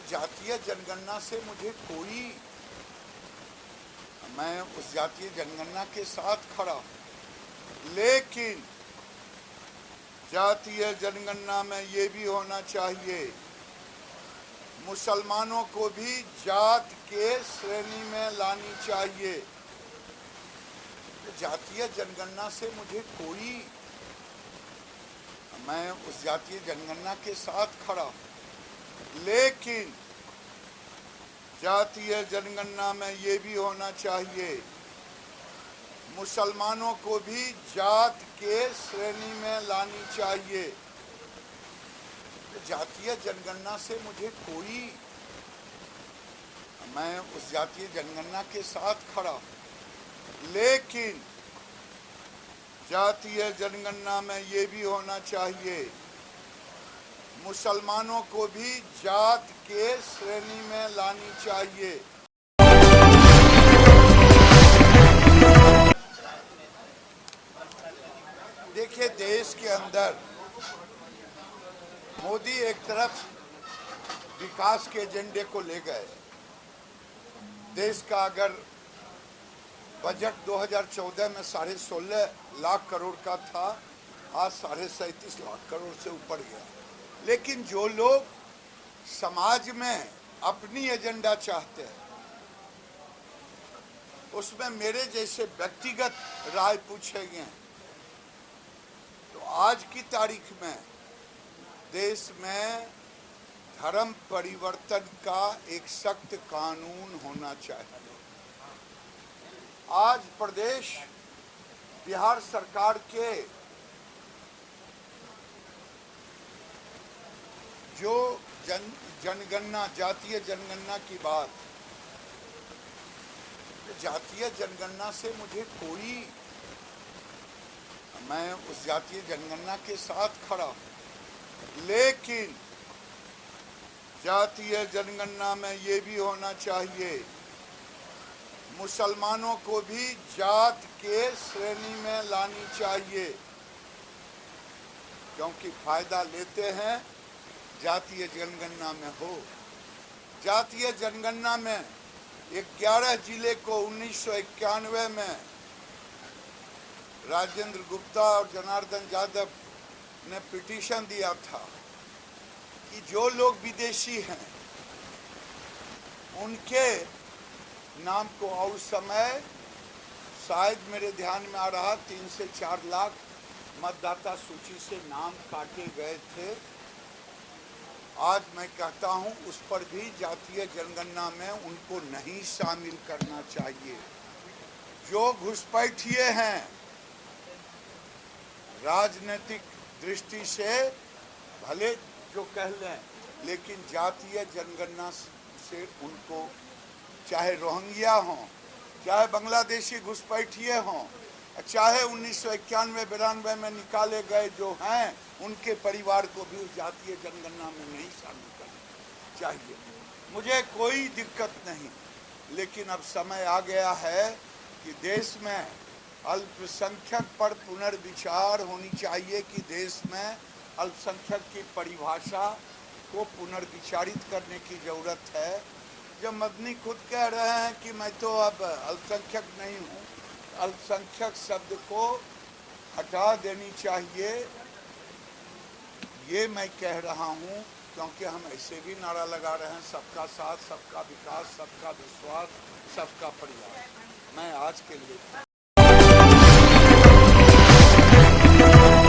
जातीय जनगणना से मुझे कोई, मैं उस जातीय जनगणना के साथ खड़ा हूं, लेकिन जातीय जनगणना में ये भी होना चाहिए मुसलमानों को भी जात के श्रेणी में लानी चाहिए। जातीय जनगणना से मुझे कोई, मैं उस जातीय जनगणना के साथ खड़ा हूं, लेकिन जातीय जनगणना में ये भी होना चाहिए मुसलमानों को भी जात के श्रेणी में लानी चाहिए। जातीय जनगणना से मुझे कोई, मैं उस जातीय जनगणना के साथ खड़ा हूं, लेकिन जातीय जनगणना में ये भी होना चाहिए मुसलमानों को भी जात के श्रेणी में लानी चाहिए। देखिए, देश के अंदर मोदी एक तरफ विकास के एजेंडे को ले गए। देश का अगर बजट 2014 में 16.5 लाख करोड़ का था, आज 37.5 लाख करोड़ से ऊपर गया। लेकिन जो लोग समाज में अपनी एजेंडा चाहते हैं, उसमें मेरे जैसे व्यक्तिगत राय पूछे गए, तो आज की तारीख में देश में धर्म परिवर्तन का एक सख्त कानून होना चाहिए। आज प्रदेश बिहार सरकार के जो जनगणना, जातीय जनगणना की बात, जातीय जनगणना से मुझे कोई, मैं उस जातीय जनगणना के साथ खड़ा हूं, लेकिन जातीय जनगणना में ये भी होना चाहिए मुसलमानों को भी जात के श्रेणी में लानी चाहिए, क्योंकि फायदा लेते हैं जातीय जनगणना में हो। जातीय जनगणना में 11 जिले को 1991 में राजेंद्र गुप्ता और जनार्दन यादव ने पिटीशन दिया था कि जो लोग विदेशी हैं उनके नाम को, और उस समय शायद मेरे ध्यान में आ रहा 3 से 4 लाख मतदाता सूची से नाम काटे गए थे। आज मैं कहता हूं उस पर भी जातीय जनगणना में उनको नहीं शामिल करना चाहिए। जो घुसपैठिए हैं, राजनीतिक दृष्टि से भले जो कह लें, लेकिन जातीय जनगणना से उनको, चाहे रोहिंग्या हों, चाहे बांग्लादेशी घुसपैठिए हों, चाहे 1991-92 में निकाले गए जो हैं, उनके परिवार को भी उस जातीय जनगणना में नहीं शामिल करना चाहिए। मुझे कोई दिक्कत नहीं, लेकिन अब समय आ गया है कि देश में अल्पसंख्यक पर पुनर्विचार होनी चाहिए कि देश में अल्पसंख्यक की परिभाषा को पुनर्विचारित करने की ज़रूरत है। जब मदनी खुद कह रहे हैं कि मैं तो अब अल्पसंख्यक नहीं हूँ, अल्पसंख्यक शब्द को हटा देनी चाहिए, ये मैं कह रहा हूँ, क्योंकि हम ऐसे भी नारा लगा रहे हैं सबका साथ, सबका विकास, सबका विश्वास, सबका परिवार। मैं आज के लिए